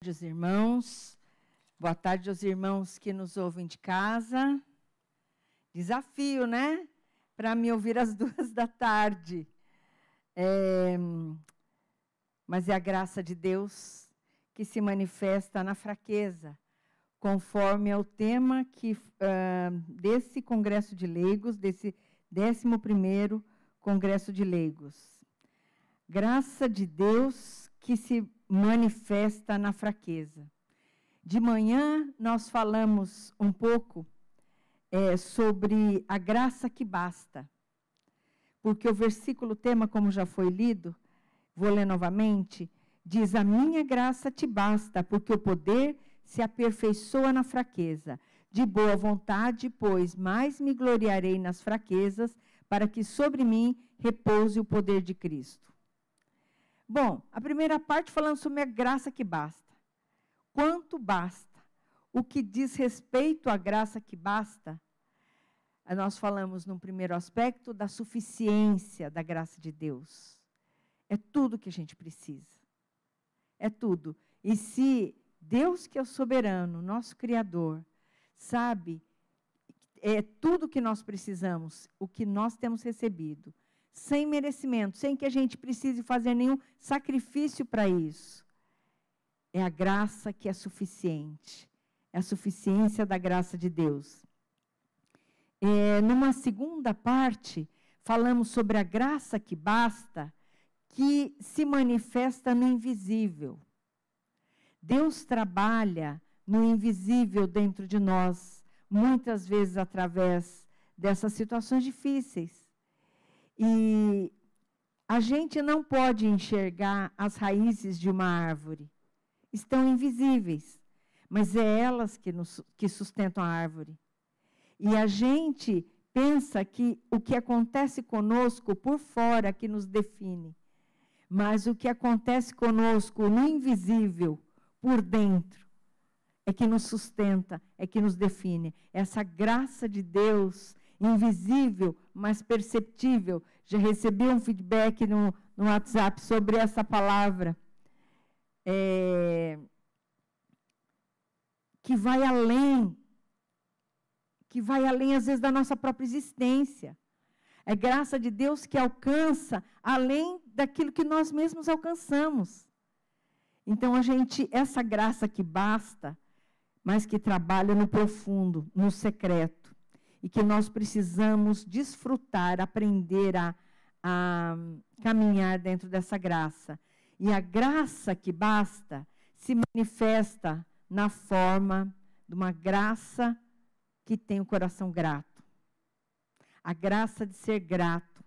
tarde aos irmãos. Boa tarde aos irmãos que nos ouvem de casa. Desafio, né? Para me ouvir às 14h. Mas é a graça de Deus que se manifesta na fraqueza, conforme é o tema desse Congresso de Leigos, desse 11º Congresso de Leigos. Graça de Deus que se manifesta na fraqueza. De manhã, nós falamos um pouco sobre a graça que basta. Porque o versículo tema, como já foi lido, vou ler novamente, diz: a minha graça te basta, porque o poder se aperfeiçoa na fraqueza. De boa vontade, pois, mais me gloriarei nas fraquezas, para que sobre mim repouse o poder de Cristo. Bom, a primeira parte falando sobre a graça que basta. Quanto basta? O que diz respeito à graça que basta, nós falamos num primeiro aspecto da suficiência da graça de Deus. É tudo que a gente precisa. É tudo. E se Deus, que é o soberano, nosso Criador, sabe, é tudo que nós precisamos, o que nós temos recebido, sem merecimento, sem que a gente precise fazer nenhum sacrifício para isso. É a graça que é suficiente. É a suficiência da graça de Deus. Numa segunda parte, falamos sobre a graça que basta, que se manifesta no invisível. Deus trabalha no invisível dentro de nós, muitas vezes através dessas situações difíceis. E a gente não pode enxergar as raízes de uma árvore. Estão invisíveis, mas é elas que sustentam a árvore. E a gente pensa que o que acontece conosco por fora que nos define, mas o que acontece conosco no invisível, por dentro, é que nos sustenta, é que nos define. Essa graça de Deus, invisível, mas perceptível. Já recebi um feedback no WhatsApp sobre essa palavra. Que vai além, às vezes, da nossa própria existência. É graça de Deus que alcança além daquilo que nós mesmos alcançamos. Então, essa graça que basta, mas que trabalha no profundo, no secreto, e que nós precisamos desfrutar, aprender a caminhar dentro dessa graça. E a graça que basta se manifesta na forma de uma graça que tem o coração grato. A graça de ser grato.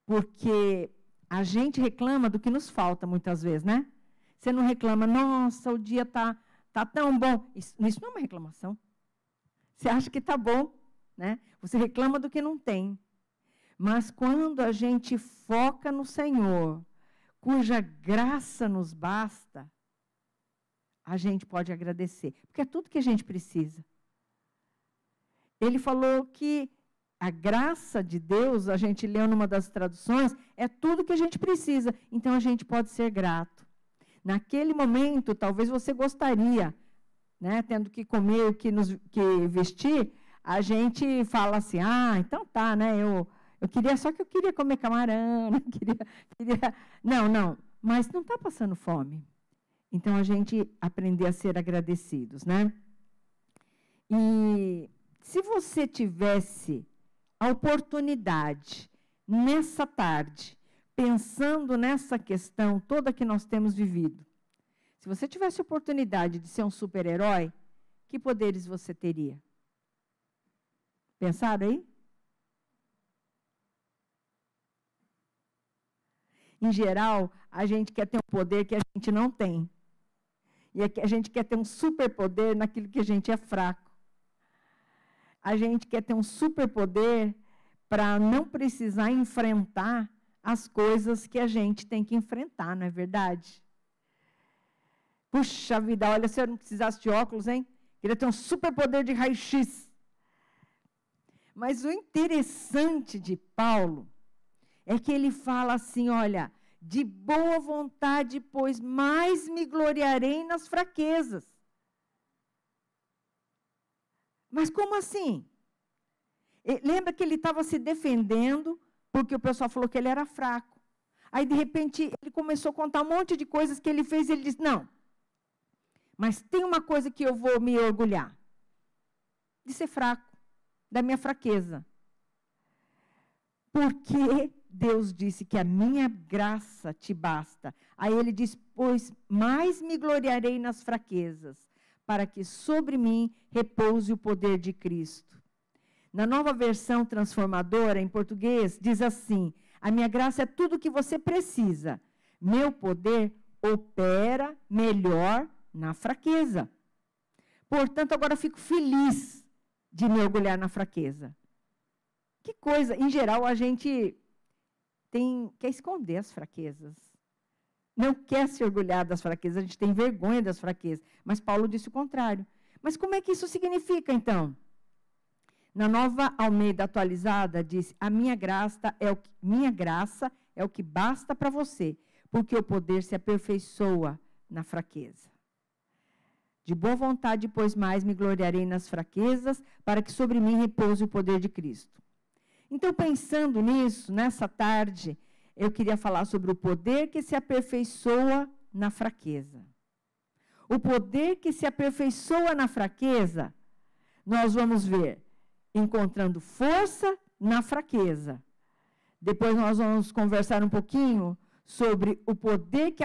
Porque a gente reclama do que nos falta muitas vezes, né? Você não reclama, nossa, o dia tá tão bom. Isso não é uma reclamação. Você acha que está bom, né? Você reclama do que não tem. Mas quando a gente foca no Senhor, cuja graça nos basta, a gente pode agradecer. Porque é tudo que a gente precisa. Ele falou que a graça de Deus, a gente leu numa das traduções, é tudo que a gente precisa. Então, a gente pode ser grato. Naquele momento, talvez você gostaria, né, tendo que comer o que vestir, a gente fala assim, então tá, né, eu queria comer camarão, né, Não, mas não está passando fome. Então, a gente aprender a ser agradecidos, né? E se você tivesse a oportunidade, nessa tarde, pensando nessa questão toda que nós temos vivido, se você tivesse a oportunidade de ser um super-herói, que poderes você teria? Pensaram aí? Em geral, a gente quer ter um poder que a gente não tem. E a gente quer ter um superpoder naquilo que a gente é fraco. A gente quer ter um superpoder para não precisar enfrentar as coisas que a gente tem que enfrentar, não é verdade? Puxa vida, olha, se eu não precisasse de óculos, hein? Queria ter um superpoder de raio-x. Mas o interessante de Paulo é que ele fala assim, olha, de boa vontade, pois mais me gloriarei nas fraquezas. Mas como assim? Lembra que ele estava se defendendo, porque o pessoal falou que ele era fraco. Aí, de repente, ele começou a contar um monte de coisas que ele fez, e ele disse, não, mas tem uma coisa que eu vou me orgulhar, de ser fraco, da minha fraqueza. Porque Deus disse que a minha graça te basta. Aí ele diz, pois mais me gloriarei nas fraquezas, para que sobre mim repouse o poder de Cristo. Na Nova Versão Transformadora, em português, diz assim, a minha graça é tudo o que você precisa. Meu poder opera melhor na fraqueza. Portanto, agora eu fico feliz de me orgulhar na fraqueza. Que coisa, em geral, a gente quer esconder as fraquezas. Não quer se orgulhar das fraquezas, a gente tem vergonha das fraquezas. Mas Paulo disse o contrário. Mas como é que isso significa, então? Na Nova Almeida Atualizada, diz, a minha graça é o que basta para você, porque o poder se aperfeiçoa na fraqueza. De boa vontade, pois mais me gloriarei nas fraquezas, para que sobre mim repouse o poder de Cristo. Então, pensando nisso, nessa tarde, eu queria falar sobre o poder que se aperfeiçoa na fraqueza. O poder que se aperfeiçoa na fraqueza, nós vamos ver encontrando força na fraqueza. Depois nós vamos conversar um pouquinho sobre o poder que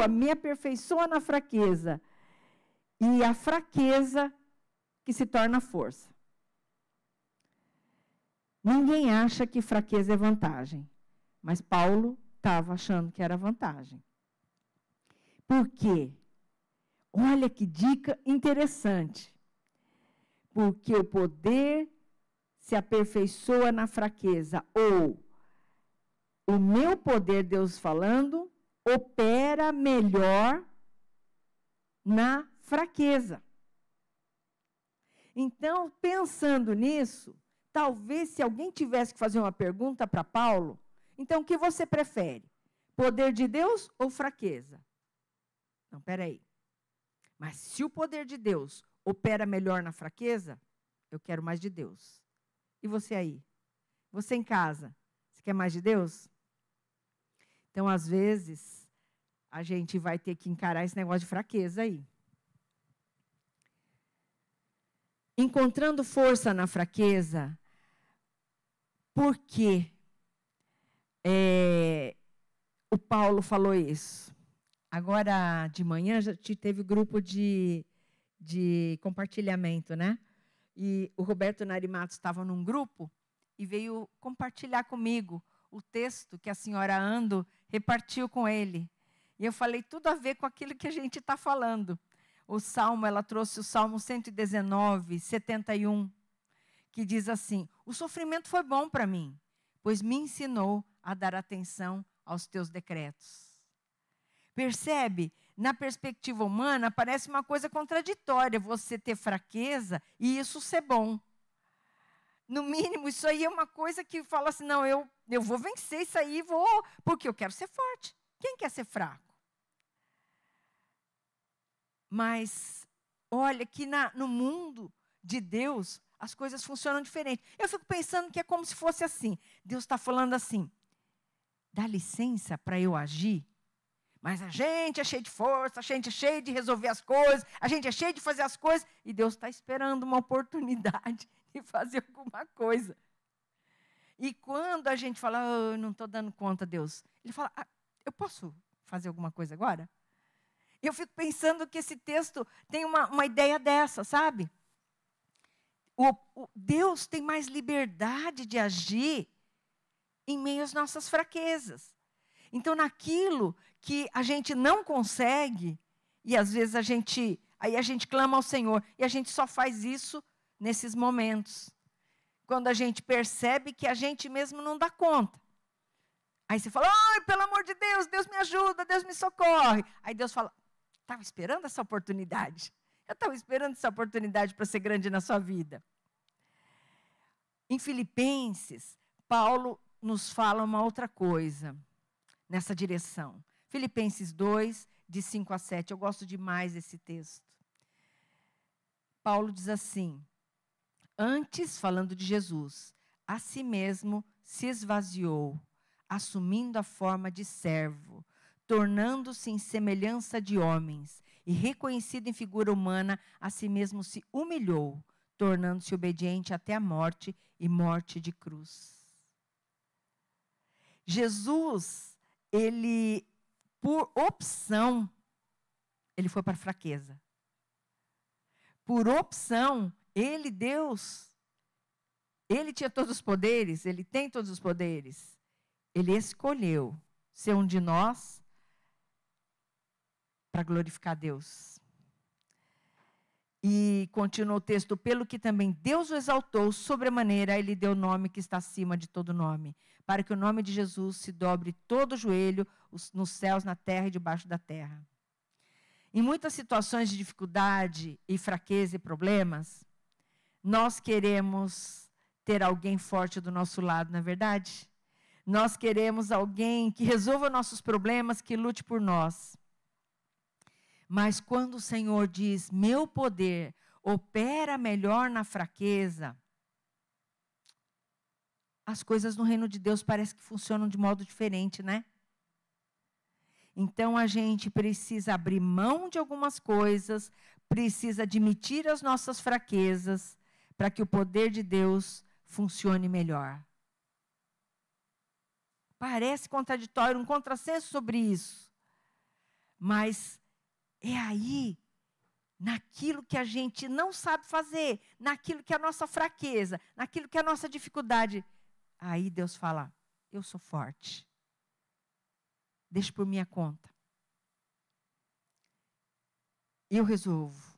me aperfeiçoa na fraqueza. E a fraqueza que se torna força. Ninguém acha que fraqueza é vantagem, mas Paulo estava achando que era vantagem. Por quê? Olha que dica interessante. Porque o poder se aperfeiçoa na fraqueza, ou o meu poder, Deus falando, opera melhor na fraqueza. Então, pensando nisso, talvez se alguém tivesse que fazer uma pergunta para Paulo, então o que você prefere? Poder de Deus ou fraqueza? Não, peraí. Mas se o poder de Deus opera melhor na fraqueza, eu quero mais de Deus. E você aí? Você em casa, você quer mais de Deus? Então, às vezes, a gente vai ter que encarar esse negócio de fraqueza aí. Encontrando força na fraqueza, por que o Paulo falou isso? Agora, de manhã, já teve grupo de compartilhamento, né? E o Roberto Narimato estava num grupo e veio compartilhar comigo o texto que a senhora Ando repartiu com ele. E eu falei tudo a ver com aquilo que a gente está falando. O Salmo, ela trouxe o Salmo 119, 71, que diz assim, o sofrimento foi bom para mim, pois me ensinou a dar atenção aos teus decretos. Percebe? Na perspectiva humana, parece uma coisa contraditória você ter fraqueza e isso ser bom. No mínimo, isso aí é uma coisa que fala assim, não, eu vou vencer isso aí, porque eu quero ser forte. Quem quer ser fraco? Mas, olha, que no mundo de Deus, as coisas funcionam diferente. Eu fico pensando que é como se fosse assim. Deus está falando assim, dá licença para eu agir? Mas a gente é cheio de força, a gente é cheio de resolver as coisas, a gente é cheio de fazer as coisas, e Deus está esperando uma oportunidade de fazer alguma coisa. E quando a gente fala, eu não estou dando conta, Deus, Ele fala, eu posso fazer alguma coisa agora? Eu fico pensando que esse texto tem uma ideia dessa, sabe? Deus tem mais liberdade de agir em meio às nossas fraquezas. Então, naquilo que a gente não consegue, e às vezes a gente clama ao Senhor, e a gente só faz isso nesses momentos. Quando a gente percebe que a gente mesmo não dá conta. Aí você fala, ai, pelo amor de Deus, Deus me ajuda, Deus me socorre. Aí Deus fala, estava esperando essa oportunidade. Eu estava esperando essa oportunidade para ser grande na sua vida. Em Filipenses, Paulo nos fala uma outra coisa. nessa direção. Filipenses 2, de 5 a 7. Eu gosto demais desse texto. Paulo diz assim: antes, falando de Jesus, a si mesmo se esvaziou, assumindo a forma de servo, tornando-se em semelhança de homens, e reconhecido em figura humana, a si mesmo se humilhou, tornando-se obediente até a morte e morte de cruz. Jesus, ele, por opção, ele foi para a fraqueza. Por opção, ele, Deus, ele tinha todos os poderes, ele tem todos os poderes. Ele escolheu ser um de nós para glorificar Deus. E continua o texto: pelo que também Deus o exaltou sobremaneira, ele deu o nome que está acima de todo nome, para que o nome de Jesus se dobre todo o joelho, nos céus, na terra e debaixo da terra. Em muitas situações de dificuldade e fraqueza e problemas, nós queremos ter alguém forte do nosso lado, não é verdade? Nós queremos alguém que resolva nossos problemas, que lute por nós. Mas quando o Senhor diz, meu poder opera melhor na fraqueza, as coisas no reino de Deus parecem que funcionam de modo diferente, né? Então a gente precisa abrir mão de algumas coisas, precisa admitir as nossas fraquezas, para que o poder de Deus funcione melhor. Parece contraditório, um contrassenso sobre isso. Mas é aí, naquilo que a gente não sabe fazer, naquilo que é a nossa fraqueza, naquilo que é a nossa dificuldade. Aí Deus fala, eu sou forte. Deixa por minha conta. Eu resolvo.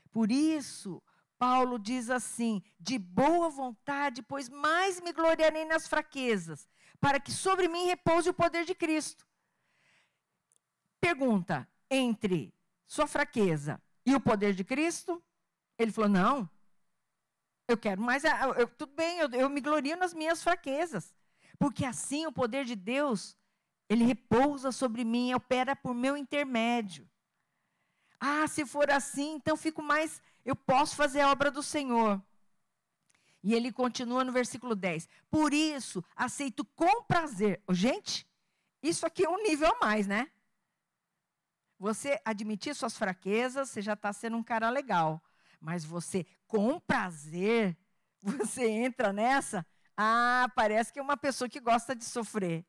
Por isso, Paulo diz assim, de boa vontade, pois mais me gloriarei nas fraquezas, para que sobre mim repouse o poder de Cristo. Pergunta, entre sua fraqueza e o poder de Cristo? Ele falou, não, eu quero mais, tudo bem, eu me glorio nas minhas fraquezas, porque assim o poder de Deus, ele repousa sobre mim, opera por meu intermédio. Ah, se for assim, então eu posso fazer a obra do Senhor. E ele continua no versículo 10. Por isso, aceito com prazer. Gente, isso aqui é um nível a mais, né? Você admitir suas fraquezas, você já está sendo um cara legal. Mas você, com prazer, você entra nessa, parece que é uma pessoa que gosta de sofrer.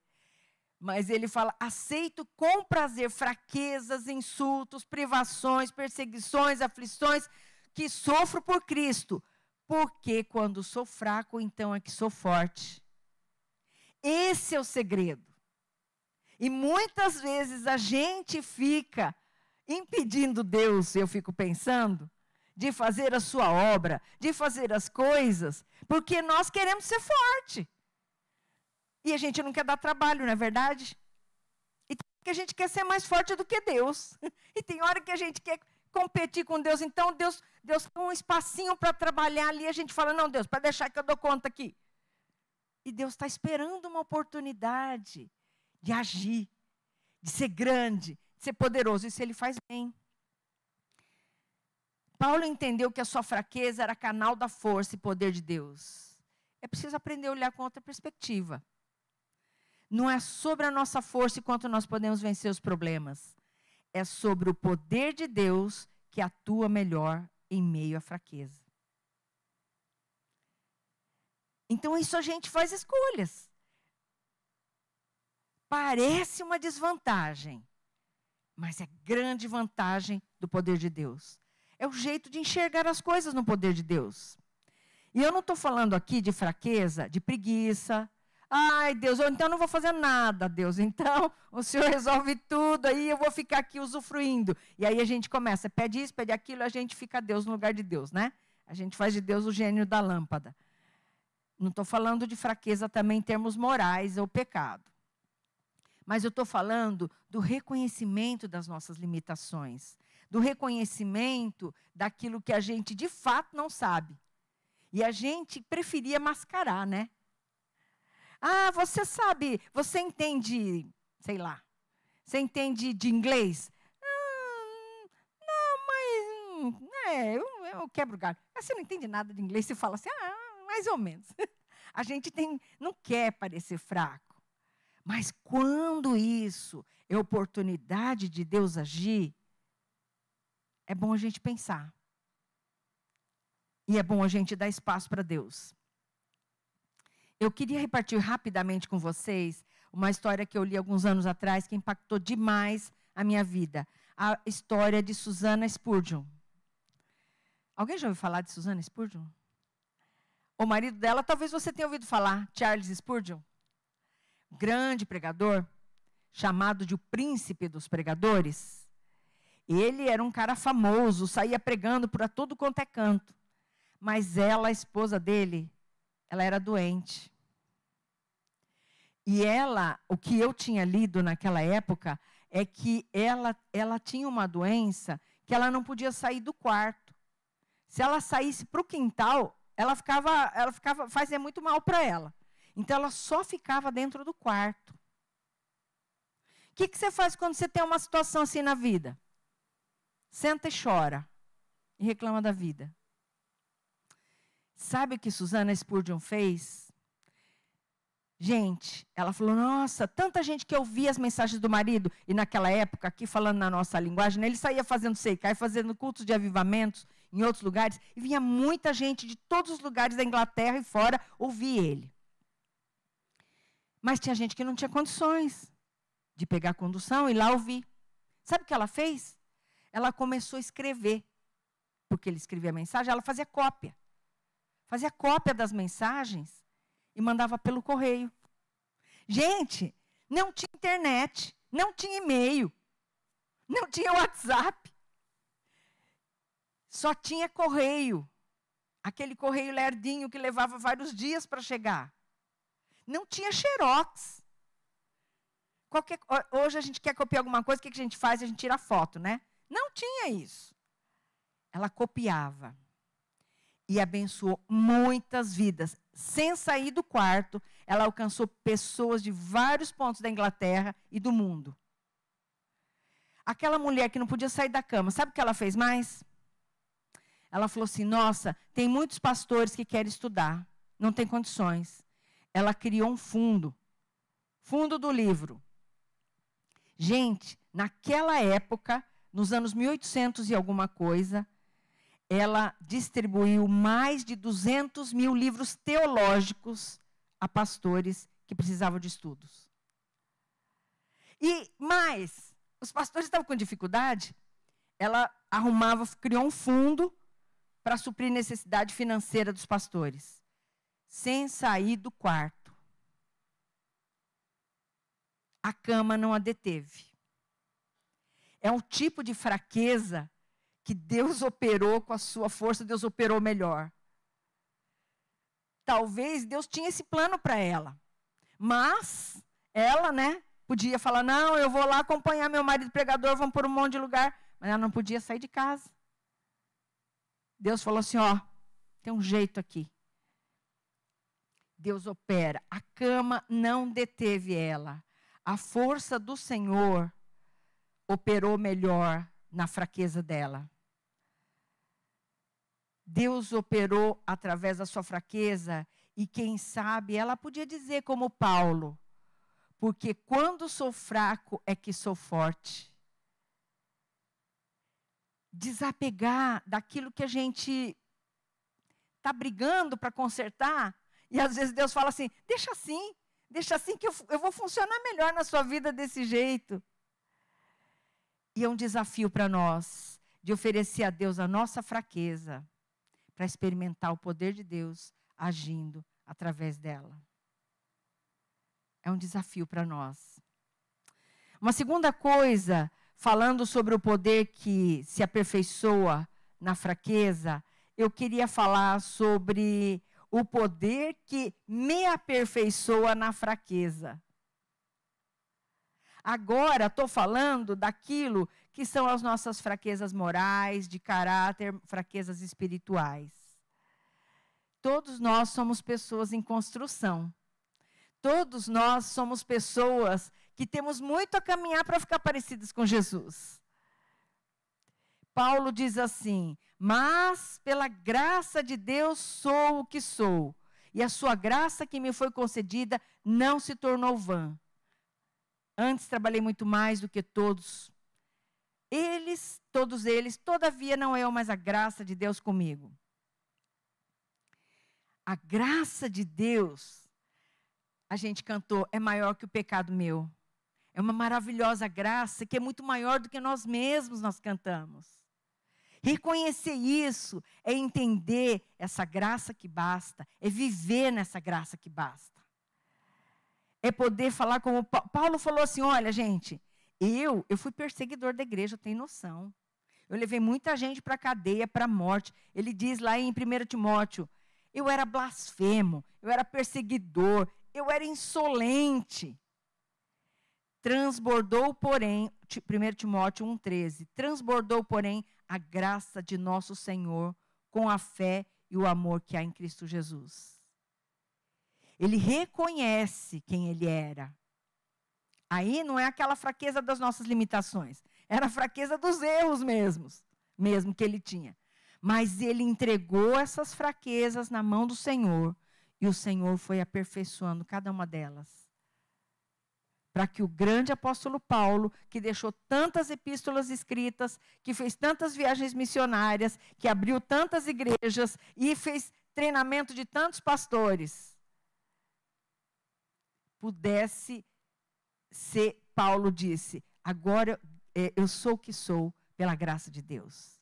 Mas ele fala, aceito com prazer fraquezas, insultos, privações, perseguições, aflições, que sofro por Cristo. Porque quando sou fraco, então é que sou forte. Esse é o segredo. E muitas vezes a gente fica impedindo Deus, eu fico pensando, de fazer a sua obra, de fazer as coisas, porque nós queremos ser forte. E a gente não quer dar trabalho, não é verdade? E tem hora que a gente quer ser mais forte do que Deus. E tem hora que a gente quer competir com Deus. Então, Deus tem um espacinho para trabalhar ali. A gente fala, não, Deus, para deixar que eu dou conta aqui. E Deus está esperando uma oportunidade de agir, de ser grande, de ser poderoso. Isso ele faz bem. Paulo entendeu que a sua fraqueza era canal da força e poder de Deus. É preciso aprender a olhar com outra perspectiva. Não é sobre a nossa força e quanto nós podemos vencer os problemas. É sobre o poder de Deus que atua melhor em meio à fraqueza. Então, isso a gente faz escolhas. Parece uma desvantagem, mas é grande vantagem do poder de Deus. É o jeito de enxergar as coisas no poder de Deus. E eu não estou falando aqui de fraqueza, de preguiça. Ai, Deus, então eu não vou fazer nada, Deus. Então, o Senhor resolve tudo, aí eu vou ficar aqui usufruindo. E aí a gente começa, pede isso, pede aquilo, a gente fica Deus no lugar de Deus, né? A gente faz de Deus o gênio da lâmpada. Não estou falando de fraqueza também em termos morais ou pecado. Mas eu estou falando do reconhecimento das nossas limitações, do reconhecimento daquilo que a gente de fato não sabe. E a gente preferia mascarar, né? Ah, você sabe, você entende, sei lá, você entende de inglês? Não, mas eu quebro o galho. Mas você não entende nada de inglês, você fala assim, mais ou menos. A gente não quer parecer fraco. Mas quando isso é oportunidade de Deus agir, é bom a gente pensar. E é bom a gente dar espaço para Deus. Eu queria repartir rapidamente com vocês uma história que eu li alguns anos atrás, que impactou demais a minha vida. A história de Susana Spurgeon. Alguém já ouviu falar de Susana Spurgeon? O marido dela, talvez você tenha ouvido falar, Charles Spurgeon. Grande pregador, chamado de o príncipe dos pregadores. Ele era um cara famoso, saía pregando por todo quanto é canto. Mas ela, a esposa dele, ela era doente. E ela, o que eu tinha lido naquela época, é que ela tinha uma doença que ela não podia sair do quarto. Se ela saísse para o quintal, fazia muito mal para ela. Então, ela só ficava dentro do quarto. O que você faz quando você tem uma situação assim na vida? Senta e chora. E reclama da vida. Sabe o que Susana Spurgeon fez? Gente, ela falou, nossa, tanta gente que ouvia as mensagens do marido, e naquela época, aqui falando na nossa linguagem, né, ele saía fazendo seicai, fazendo cultos de avivamentos em outros lugares, e vinha muita gente de todos os lugares da Inglaterra e fora ouvir ele. Mas tinha gente que não tinha condições de pegar a condução e ir lá ouvir. Sabe o que ela fez? Ela começou a escrever, porque ele escrevia a mensagem, ela fazia cópia. Fazia cópia das mensagens e mandava pelo correio. Gente, não tinha internet, não tinha e-mail, não tinha WhatsApp. Só tinha correio. Aquele correio lerdinho que levava vários dias para chegar. Não tinha xerox. Hoje a gente quer copiar alguma coisa, o que a gente faz? A gente tira foto, né? Não tinha isso. Ela copiava. E abençoou muitas vidas. Sem sair do quarto, ela alcançou pessoas de vários pontos da Inglaterra e do mundo. Aquela mulher que não podia sair da cama, sabe o que ela fez mais? Ela falou assim, nossa, tem muitos pastores que querem estudar, não tem condições. Ela criou um fundo do livro. Gente, naquela época, nos anos 1800 e alguma coisa, ela distribuiu mais de 200 mil livros teológicos a pastores que precisavam de estudos. E mais, os pastores estavam com dificuldade, ela criou um fundo para suprir necessidade financeira dos pastores, sem sair do quarto. A cama não a deteve. É um tipo de fraqueza que Deus operou com a sua força, Deus operou melhor. Talvez Deus tinha esse plano para ela. Mas ela, podia falar, não, eu vou lá acompanhar meu marido pregador, vamos por um monte de lugar. Mas ela não podia sair de casa. Deus falou assim, tem um jeito aqui. Deus opera. A cama não deteve ela. A força do Senhor operou melhor na fraqueza dela. Deus operou através da sua fraqueza e quem sabe ela podia dizer como Paulo, porque quando sou fraco é que sou forte. Desapegar daquilo que a gente está brigando para consertar e às vezes Deus fala assim, deixa assim que eu vou funcionar melhor na sua vida desse jeito. E é um desafio para nós de oferecer a Deus a nossa fraqueza para experimentar o poder de Deus agindo através dela. É um desafio para nós. Uma segunda coisa, falando sobre o poder que se aperfeiçoa na fraqueza, eu queria falar sobre o poder que me aperfeiçoa na fraqueza. Agora estou falando daquilo que são as nossas fraquezas morais, de caráter, fraquezas espirituais. Todos nós somos pessoas em construção. Todos nós somos pessoas que temos muito a caminhar para ficar parecidos com Jesus. Paulo diz assim: mas pela graça de Deus sou o que sou, e a sua graça que me foi concedida não se tornou vã. Antes trabalhei muito mais do que todos eles, todavia não eu, mas a graça de Deus comigo. A graça de Deus, a gente cantou, é maior que o pecado meu. É uma maravilhosa graça que é muito maior do que nós mesmos nós cantamos. Reconhecer isso é entender essa graça que basta, é viver nessa graça que basta. É poder falar como Paulo falou assim, olha gente, eu fui perseguidor da igreja, tem noção. Eu levei muita gente para a cadeia, para a morte. Ele diz lá em 1 Timóteo, eu era blasfemo, eu era perseguidor, eu era insolente. Transbordou, porém, 1 Timóteo 1,13, transbordou, porém, a graça de nosso Senhor com a fé e o amor que há em Cristo Jesus. Ele reconhece quem ele era. Aí não é aquela fraqueza das nossas limitações, era a fraqueza dos erros mesmo que ele tinha. Mas ele entregou essas fraquezas na mão do Senhor e o Senhor foi aperfeiçoando cada uma delas. Para que o grande apóstolo Paulo, que deixou tantas epístolas escritas, que fez tantas viagens missionárias, que abriu tantas igrejas e fez treinamento de tantos pastores, pudesse ser, Paulo disse, agora eu sou o que sou pela graça de Deus.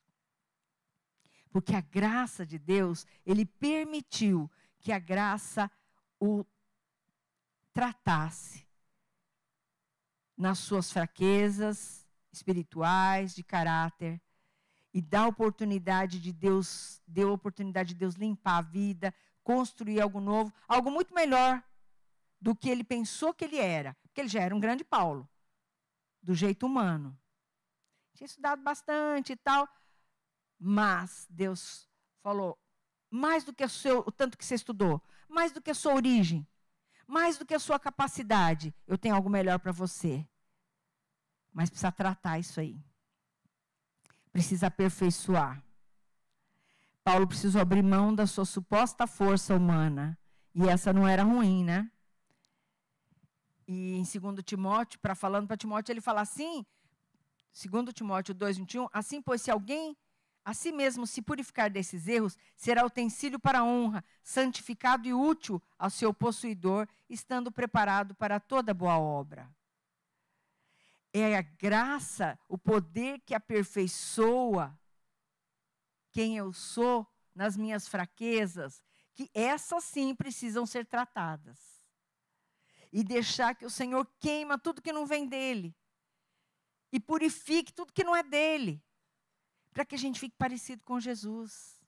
Porque a graça de Deus, ele permitiu que a graça o tratasse nas suas fraquezas espirituais, de caráter, e deu a oportunidade de Deus limpar a vida, construir algo novo, algo muito melhor do que ele pensou que ele era, porque ele já era um grande Paulo, do jeito humano. Tinha estudado bastante e tal, mas Deus falou, mais do que o tanto que você estudou, mais do que a sua origem, mais do que a sua capacidade, eu tenho algo melhor para você. Mas precisa tratar isso aí. Precisa aperfeiçoar. Paulo precisou abrir mão da sua suposta força humana. E essa não era ruim, né? E em 2 Timóteo, falando para Timóteo, ele fala assim, 2 Timóteo 2,21, assim, pois se alguém a si mesmo se purificar desses erros, será utensílio para a honra, santificado e útil ao seu possuidor, estando preparado para toda boa obra. É a graça, o poder que aperfeiçoa quem eu sou nas minhas fraquezas, que essas sim precisam ser tratadas. E deixar que o Senhor queima tudo que não vem dele. E purifique tudo que não é dele. Para que a gente fique parecido com Jesus.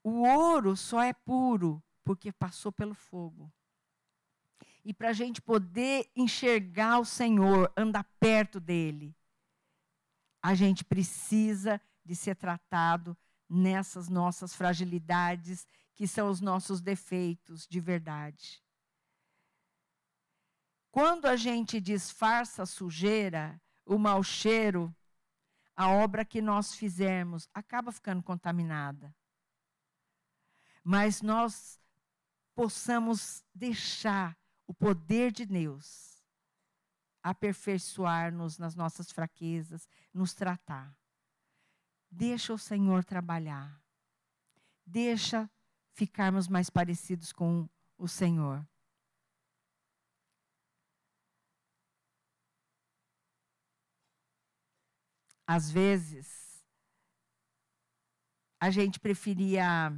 O ouro só é puro porque passou pelo fogo. E para a gente poder enxergar o Senhor, andar perto dele, a gente precisa de ser tratado nessas nossas fragilidades, que são os nossos defeitos de verdade. Quando a gente disfarça a sujeira, o mau cheiro, a obra que nós fizermos acaba ficando contaminada. Mas nós possamos deixar o poder de Deus aperfeiçoar-nos nas nossas fraquezas, nos tratar. Deixa o Senhor trabalhar. Deixa ficarmos mais parecidos com o Senhor. Às vezes, a gente preferia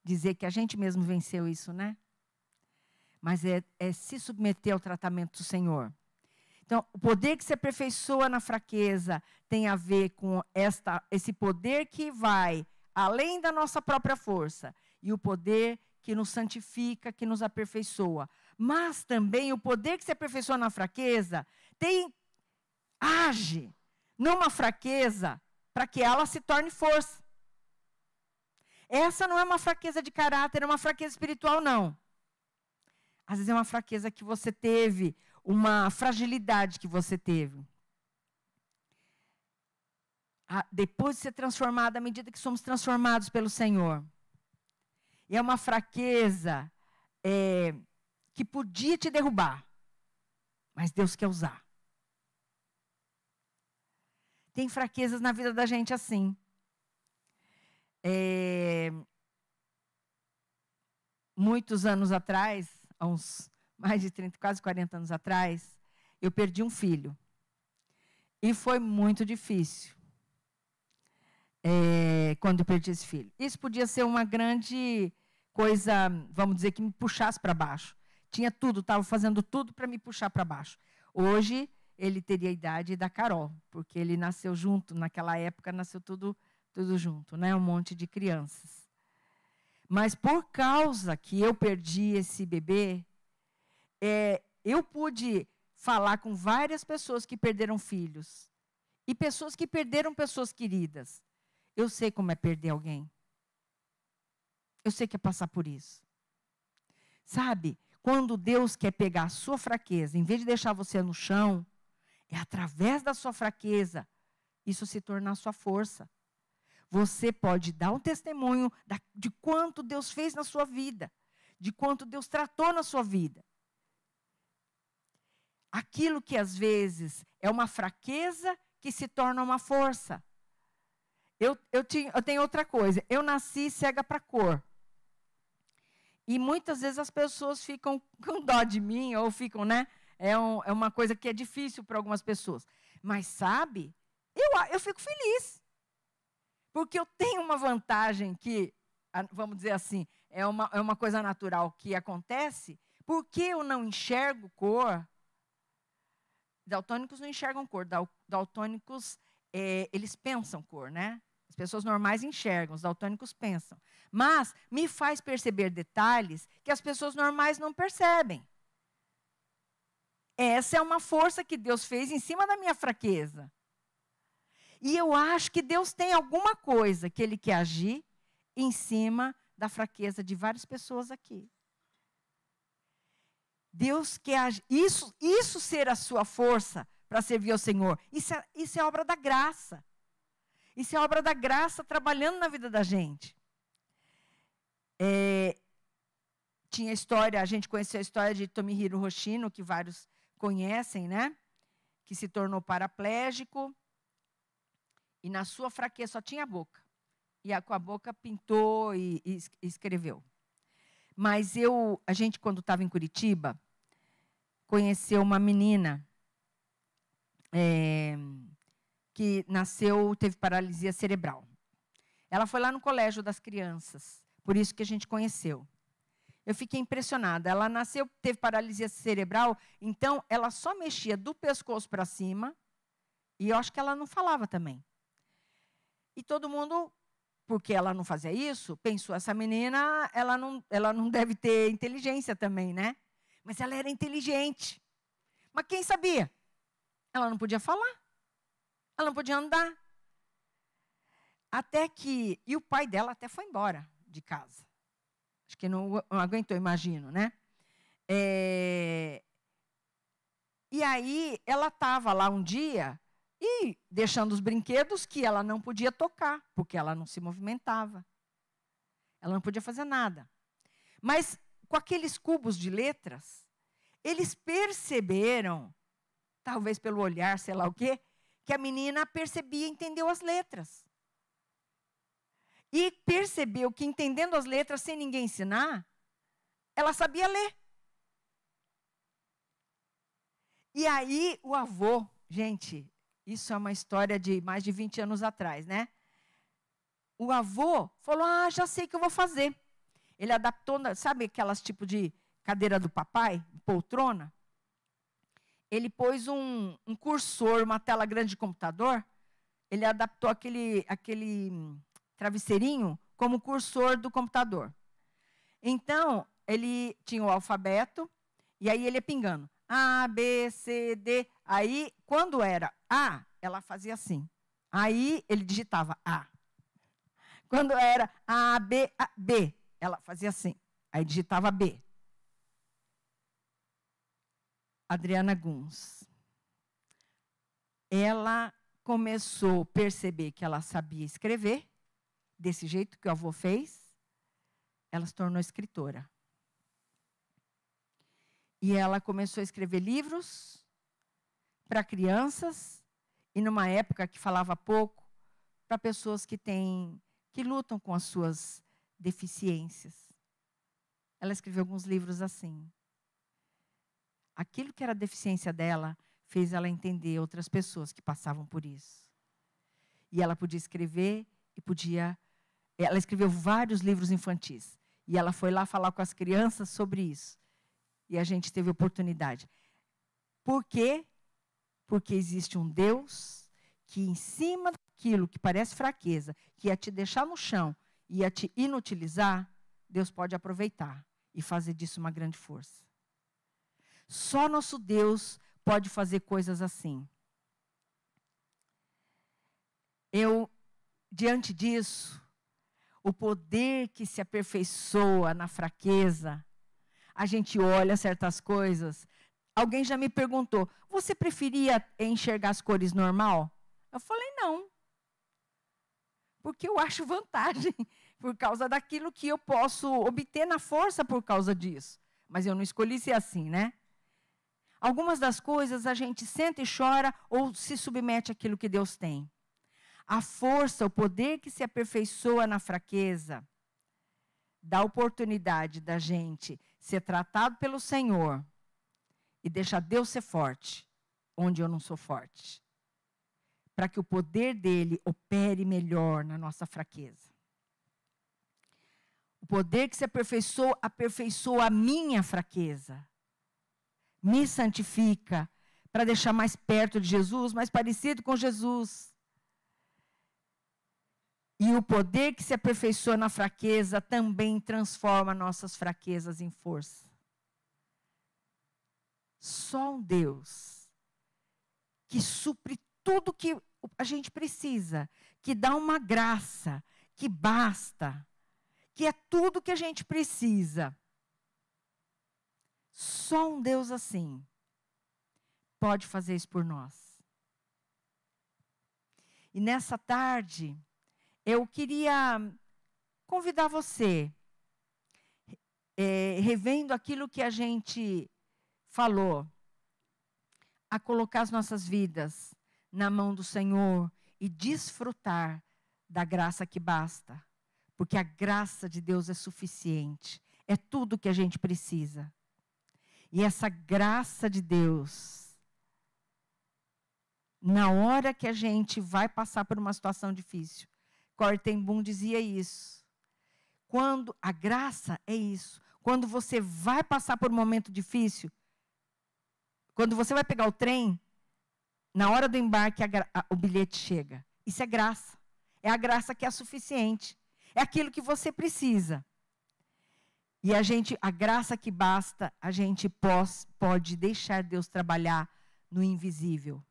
dizer que a gente mesmo venceu isso, né? Mas é se submeter ao tratamento do Senhor. Então, o poder que se aperfeiçoa na fraqueza tem a ver com esse poder que vai além da nossa própria força. E o poder que nos santifica, que nos aperfeiçoa. Mas também o poder que se aperfeiçoa na fraqueza age numa fraqueza para que ela se torne força. Essa não é uma fraqueza de caráter, é uma fraqueza espiritual, não. Às vezes é uma fraqueza que você teve, uma fragilidade que você teve. Depois de ser transformado, à medida que somos transformados pelo Senhor. E é uma fraqueza que podia te derrubar, mas Deus quer usar. Tem fraquezas na vida da gente assim. Muitos anos atrás, há uns mais de 30, quase 40 anos atrás, eu perdi um filho. E foi muito difícil. Quando eu perdi esse filho. Isso podia ser uma grande coisa, vamos dizer, que me puxasse para baixo. Tinha tudo, estava fazendo tudo para me puxar para baixo. Hoje, ele teria a idade da Carol, porque ele nasceu junto, naquela época nasceu tudo junto, né? Um monte de crianças. Mas por causa que eu perdi esse bebê, eu pude falar com várias pessoas que perderam filhos. E pessoas que perderam pessoas queridas. Eu sei como é perder alguém. Eu sei que é passar por isso. Sabe, quando Deus quer pegar a sua fraqueza, em vez de deixar você no chão, é através da sua fraqueza, isso se tornar a sua força. Você pode dar um testemunho de quanto Deus fez na sua vida, de quanto Deus tratou na sua vida. Aquilo que às vezes é uma fraqueza que se torna uma força. Eu tenho outra coisa. Eu nasci cega para cor. E muitas vezes as pessoas ficam com dó de mim, ou ficam, né? É uma coisa que é difícil para algumas pessoas. Mas sabe, eu fico feliz. Porque eu tenho uma vantagem que, vamos dizer assim, é uma coisa natural que acontece, porque eu não enxergo cor. Daltônicos não enxergam cor. Daltônicos, eles pensam cor, né? As pessoas normais enxergam, os daltônicos pensam. Mas me faz perceber detalhes que as pessoas normais não percebem. Essa é uma força que Deus fez em cima da minha fraqueza. E eu acho que Deus tem alguma coisa que Ele quer agir em cima da fraqueza de várias pessoas aqui. Deus quer agir. Isso ser a sua força para servir ao Senhor. Isso é obra da graça. Isso é obra da graça trabalhando na vida da gente. Tinha a gente conheceu a história de Tomohiro Hoshino, que vários conhecem, né? Que se tornou paraplégico. E na sua fraqueza só tinha a boca. E com a boca pintou e escreveu. Mas a gente, quando estava em Curitiba, conheceu uma menina que teve paralisia cerebral. Ela foi lá no colégio das crianças, por isso que a gente conheceu. Eu fiquei impressionada. Ela nasceu, teve paralisia cerebral, então ela só mexia do pescoço para cima, e eu acho que ela não falava também. E todo mundo, porque ela não fazia isso, pensou, essa menina, ela não deve ter inteligência também, né? Mas ela era inteligente. Mas quem sabia? Ela não podia falar. Ela não podia andar. E o pai dela até foi embora de casa. Acho que não aguentou, imagino, né? E aí, ela estava lá um dia e deixando os brinquedos que ela não podia tocar, porque ela não se movimentava. Ela não podia fazer nada. Mas, com aqueles cubos de letras, eles perceberam, talvez pelo olhar, sei lá o quê, que a menina percebia e entendeu as letras. E percebeu que, entendendo as letras, sem ninguém ensinar, ela sabia ler. E aí, o avô, gente, isso é uma história de mais de 20 anos atrás, né? O avô falou, já sei o que eu vou fazer. Ele adaptou, sabe aquelas tipo de cadeira do papai, poltrona? Ele pôs um cursor, uma tela grande de computador, ele adaptou aquele travesseirinho como cursor do computador. Então, ele tinha o alfabeto, e aí ele ia pingando. A, B, C, D. Aí, quando era A, ela fazia assim. Aí, ele digitava A. Quando era A, B, A, B, ela fazia assim. Aí digitava B. Adriana Guns. Ela começou a perceber que ela sabia escrever, desse jeito que o avô fez. Ela se tornou escritora. E ela começou a escrever livros para crianças, e numa época que falava pouco, para pessoas que lutam com as suas deficiências. Ela escreveu alguns livros assim. Aquilo que era a deficiência dela fez ela entender outras pessoas que passavam por isso. E ela podia escrever ela escreveu vários livros infantis. E ela foi lá falar com as crianças sobre isso. E a gente teve oportunidade. Por quê? Porque existe um Deus que, em cima daquilo que parece fraqueza, que ia te deixar no chão, ia te inutilizar, Deus pode aproveitar e fazer disso uma grande força. Só nosso Deus pode fazer coisas assim. Diante disso, o poder que se aperfeiçoa na fraqueza, a gente olha certas coisas. Alguém já me perguntou, você preferia enxergar as cores normal? Eu falei, não. Porque eu acho vantagem, por causa daquilo que eu posso obter na força por causa disso. Mas eu não escolhi ser assim, né? Algumas das coisas a gente senta e chora ou se submete àquilo que Deus tem. A força, o poder que se aperfeiçoa na fraqueza, dá oportunidade da gente ser tratado pelo Senhor e deixar Deus ser forte, onde eu não sou forte. Para que o poder dele opere melhor na nossa fraqueza. O poder que se aperfeiçoa a minha fraqueza. Me santifica para deixar mais perto de Jesus, mais parecido com Jesus. E o poder que se aperfeiçoa na fraqueza também transforma nossas fraquezas em força. Só um Deus que supre tudo que a gente precisa, que dá uma graça, que basta, que é tudo que a gente precisa. Só um Deus assim pode fazer isso por nós. E nessa tarde, eu queria convidar você, revendo aquilo que a gente falou, a colocar as nossas vidas na mão do Senhor e desfrutar da graça que basta. Porque a graça de Deus é suficiente. É tudo que a gente precisa. E essa graça de Deus, na hora que a gente vai passar por uma situação difícil, Corrie ten Boom dizia isso. Quando a graça é isso. Quando você vai passar por um momento difícil, quando você vai pegar o trem, na hora do embarque o bilhete chega. Isso é graça. É a graça que é suficiente. É aquilo que você precisa. E a graça que basta, a gente pode deixar Deus trabalhar no invisível,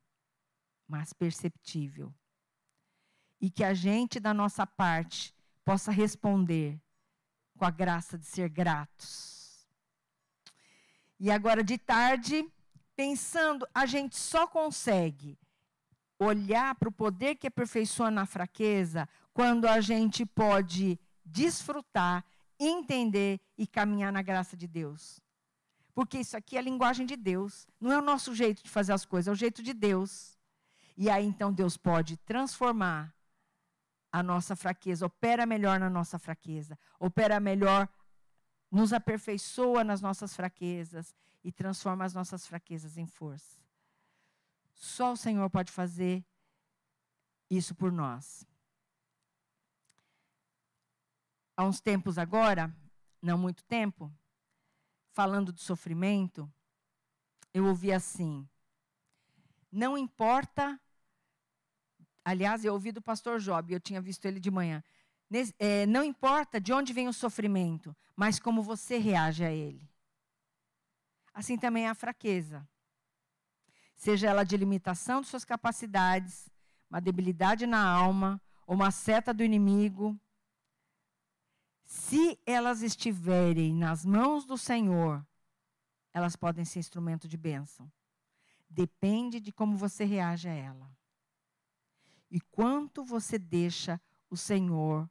mas perceptível. E que a gente, da nossa parte, possa responder com a graça de ser gratos. E agora, de tarde, pensando, a gente só consegue olhar para o poder que aperfeiçoa na fraqueza quando a gente pode desfrutar, entender e caminhar na graça de Deus. Porque isso aqui é a linguagem de Deus. Não é o nosso jeito de fazer as coisas, é o jeito de Deus. E aí, então, Deus pode transformar a nossa fraqueza, opera melhor na nossa fraqueza, opera melhor, nos aperfeiçoa nas nossas fraquezas e transforma as nossas fraquezas em força. Só o Senhor pode fazer isso por nós. Há uns tempos agora, não muito tempo, falando do sofrimento, eu ouvi assim, não importa, aliás, eu ouvi do pastor Job, eu tinha visto ele de manhã, não importa de onde vem o sofrimento, mas como você reage a ele. Assim também é a fraqueza. Seja ela de limitação de suas capacidades, uma debilidade na alma, ou uma seta do inimigo, se elas estiverem nas mãos do Senhor, elas podem ser instrumento de bênção. Depende de como você reage a ela. E quanto você deixa o Senhor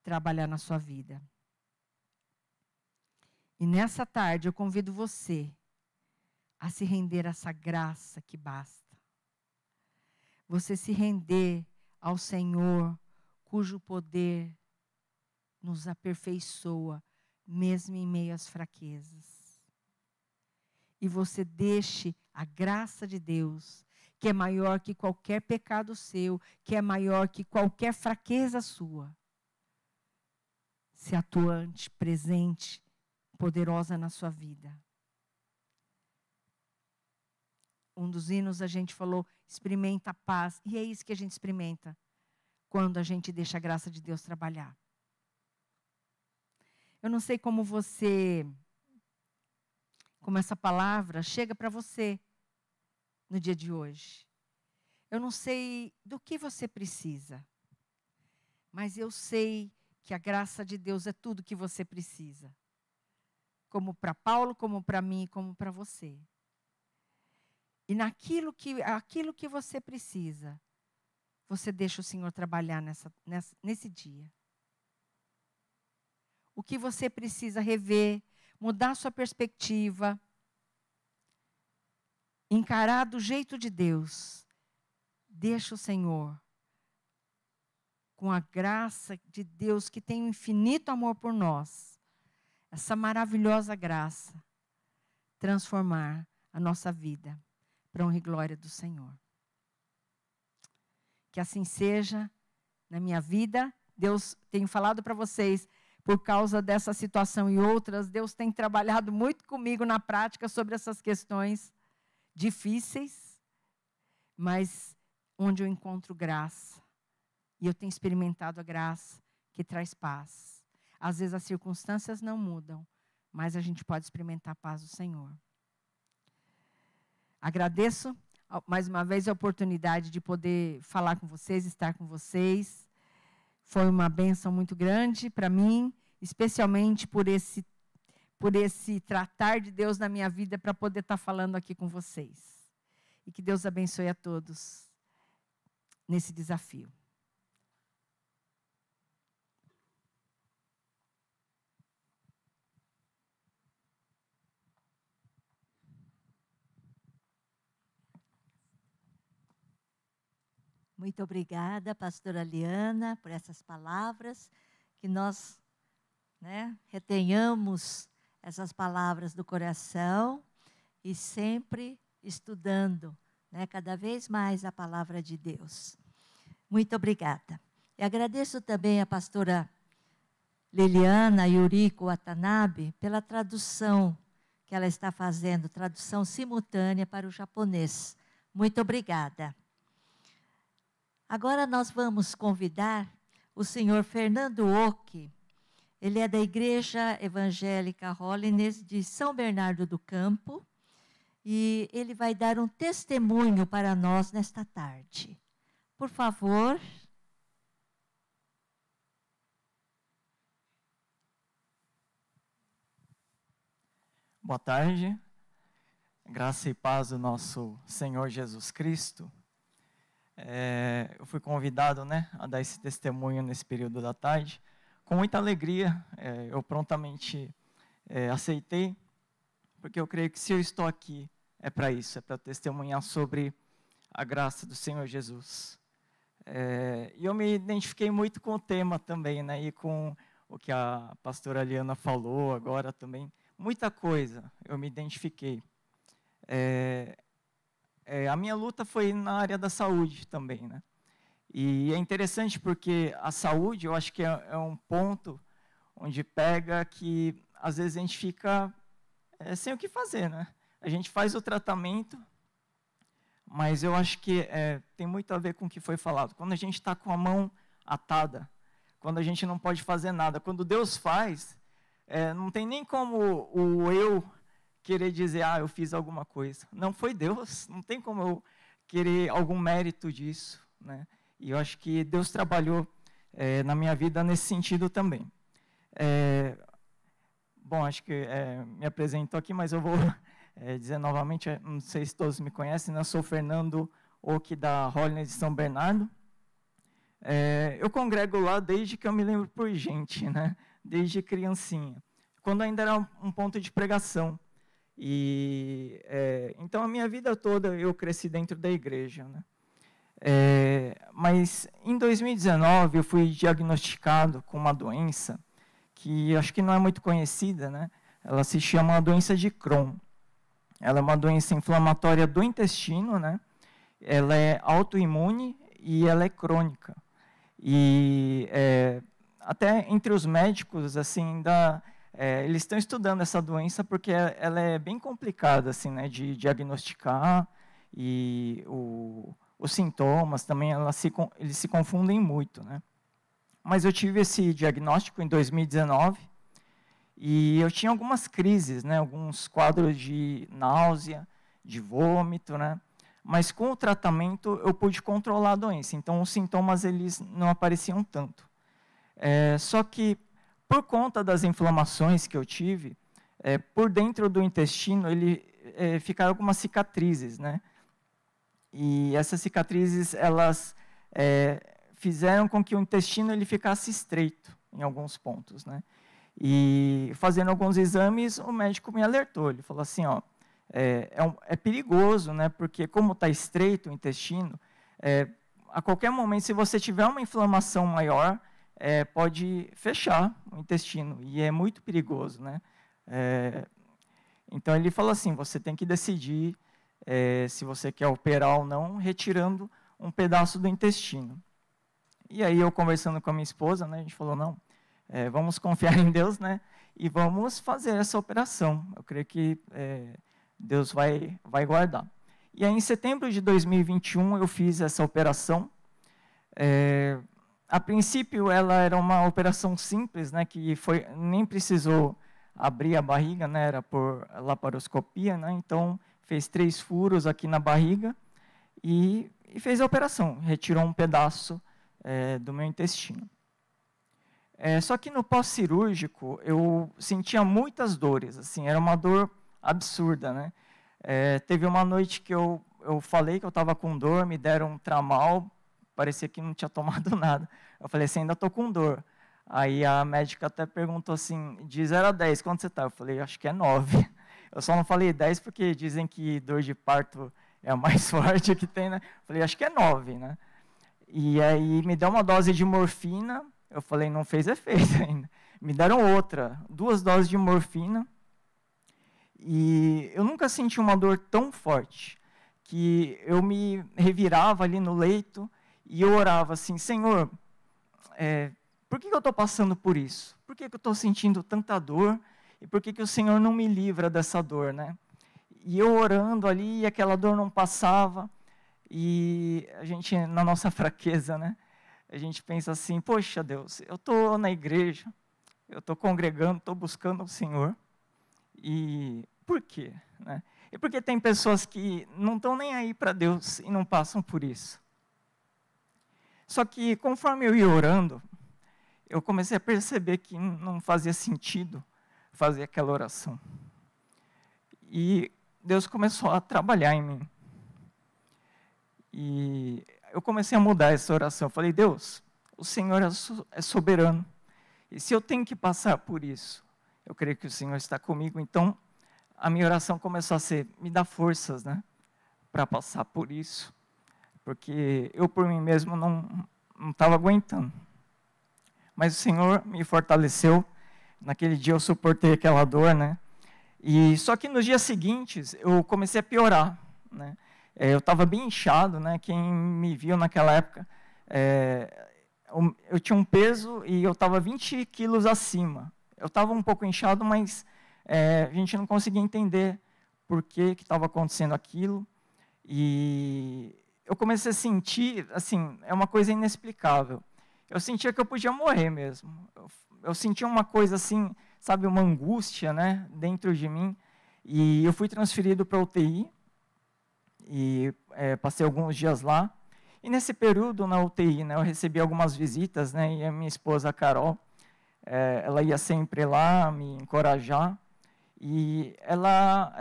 trabalhar na sua vida. E nessa tarde eu convido você a se render a essa graça que basta. Você se render ao Senhor, cujo poder nos aperfeiçoa, mesmo em meio às fraquezas. E você deixe a graça de Deus, que é maior que qualquer pecado seu, que é maior que qualquer fraqueza sua, ser atuante, presente, poderosa na sua vida. Um dos hinos a gente falou, experimenta a paz. E é isso que a gente experimenta quando a gente deixa a graça de Deus trabalhar. Eu não sei como essa palavra chega para você no dia de hoje. Eu não sei do que você precisa, mas eu sei que a graça de Deus é tudo que você precisa. Como para Paulo, como para mim, como para você. E aquilo que você precisa, você deixa o Senhor trabalhar nesse dia. O que você precisa rever, mudar sua perspectiva, encarar do jeito de Deus, deixa o Senhor, com a graça de Deus que tem um infinito amor por nós, essa maravilhosa graça, transformar a nossa vida para honra e glória do Senhor. Que assim seja na minha vida. Deus, tenho falado para vocês, por causa dessa situação e outras, Deus tem trabalhado muito comigo na prática sobre essas questões difíceis, mas onde eu encontro graça. E eu tenho experimentado a graça que traz paz. Às vezes as circunstâncias não mudam, mas a gente pode experimentar a paz do Senhor. Agradeço mais uma vez a oportunidade de poder falar com vocês, estar com vocês. Foi uma bênção muito grande para mim, especialmente por esse tratar de Deus na minha vida para poder estar falando aqui com vocês. E que Deus abençoe a todos nesse desafio. Muito obrigada, pastora Liana, por essas palavras, que nós retenhamos essas palavras do coração e sempre estudando, cada vez mais a palavra de Deus. Muito obrigada. E agradeço também a pastora Liliana Yuriko Watanabe pela tradução que ela está fazendo, tradução simultânea para o japonês. Muito obrigada. Agora nós vamos convidar o senhor Fernando Oki. Ele é da Igreja Evangélica Holiness de São Bernardo do Campo e ele vai dar um testemunho para nós nesta tarde. Por favor. Boa tarde. Graça e paz do nosso Senhor Jesus Cristo. Eu fui convidado, a dar esse testemunho nesse período da tarde. Com muita alegria, eu prontamente aceitei, porque eu creio que se eu estou aqui, é para isso, é para testemunhar sobre a graça do Senhor Jesus. E eu me identifiquei muito com o tema também, e com o que a pastora Liana falou agora também. Muita coisa eu me identifiquei. A minha luta foi na área da saúde também, E é interessante porque a saúde, eu acho que é um ponto onde pega que, às vezes, a gente fica sem o que fazer, A gente faz o tratamento, mas eu acho que tem muito a ver com o que foi falado. Quando a gente está com a mão atada, quando a gente não pode fazer nada, quando Deus faz, não tem nem como o eu querer dizer, eu fiz alguma coisa. Não foi Deus, não tem como eu querer algum mérito disso, E eu acho que Deus trabalhou na minha vida nesse sentido também. Bom, acho que me apresentou aqui, mas eu vou dizer novamente, não sei se todos me conhecem, né? Eu sou o Fernando Oki, da Holiness de São Bernardo. Eu congrego lá desde que eu me lembro por gente, né? Desde criancinha, quando ainda era um ponto de pregação. Então, a minha vida toda eu cresci dentro da igreja, né? Mas, em 2019, eu fui diagnosticado com uma doença que acho que não é muito conhecida, né? Ela se chama doença de Crohn. Ela é uma doença inflamatória do intestino, né? Ela é autoimune e ela é crônica. E até entre os médicos, assim, ainda eles estão estudando essa doença porque ela é bem complicada, assim, né, de diagnosticar, e os sintomas também eles se confundem muito, né? Mas eu tive esse diagnóstico em 2019 e eu tinha algumas crises, né, alguns quadros de náusea, de vômito, né? Mas com o tratamento eu pude controlar a doença, então os sintomas eles não apareciam tanto. Só que por conta das inflamações que eu tive, por dentro do intestino ficaram algumas cicatrizes, né? E essas cicatrizes elas fizeram com que o intestino ele ficasse estreito em alguns pontos, né? E fazendo alguns exames, o médico me alertou, ele falou assim, ó, é perigoso, né? Porque como está estreito o intestino, a qualquer momento, se você tiver uma inflamação maior, pode fechar o intestino, e é muito perigoso, né? Então, ele falou assim, você tem que decidir se você quer operar ou não, retirando um pedaço do intestino. E aí, eu conversando com a minha esposa, né, a gente falou, não, vamos confiar em Deus, né, e vamos fazer essa operação. Eu creio que Deus vai guardar. E aí, em setembro de 2021, eu fiz essa operação. A princípio, ela era uma operação simples, né, que nem precisou abrir a barriga, né, era por laparoscopia, né, então fez 3 furos aqui na barriga e fez a operação, retirou um pedaço do meu intestino. Só que no pós-cirúrgico eu sentia muitas dores, assim, era uma dor absurda, né? Teve uma noite que eu falei que eu estava com dor, me deram um tramal, parecia que não tinha tomado nada. Eu falei assim, ainda estou com dor. Aí a médica até perguntou assim, de 0 a 10, quanto você está? Eu falei, acho que é 9. Eu só não falei 10 porque dizem que dor de parto é a mais forte que tem, né? Eu falei, acho que é 9, né? E aí me deu uma dose de morfina, eu falei, não fez efeito ainda. Me deram outra, 2 doses de morfina, e eu nunca senti uma dor tão forte, que eu me revirava ali no leito, e eu orava assim, Senhor, por que eu estou passando por isso? Por que eu estou sentindo tanta dor? E por que o Senhor não me livra dessa dor, né? E eu orando ali, e aquela dor não passava, e a gente, na nossa fraqueza, né? A gente pensa assim, poxa Deus, eu estou na igreja, eu estou congregando, estou buscando o Senhor, e por quê? Né? E porque tem pessoas que não estão nem aí para Deus e não passam por isso. Só que conforme eu ia orando, eu comecei a perceber que não fazia sentido fazer aquela oração. E Deus começou a trabalhar em mim. E eu comecei a mudar essa oração. Eu falei, Deus, o Senhor é soberano. E se eu tenho que passar por isso, eu creio que o Senhor está comigo. Então, a minha oração começou a ser, me dá forças, né, para passar por isso. Porque eu, por mim mesmo, não estava aguentando. Mas o Senhor me fortaleceu. Naquele dia eu suportei aquela dor, né? E só que nos dias seguintes eu comecei a piorar, né? Eu estava bem inchado, né? Quem me viu naquela época, eu tinha um peso e eu estava 20 quilos acima. Eu estava um pouco inchado, mas a gente não conseguia entender por que estava acontecendo aquilo. E eu comecei a sentir, assim, é uma coisa inexplicável. Eu sentia que eu podia morrer mesmo. Eu sentia uma coisa assim, sabe, uma angústia, né, dentro de mim. E eu fui transferido para a UTI e passei alguns dias lá. E nesse período na UTI, né, eu recebi algumas visitas, né, e a minha esposa, a Carol, ela ia sempre lá me encorajar, e ela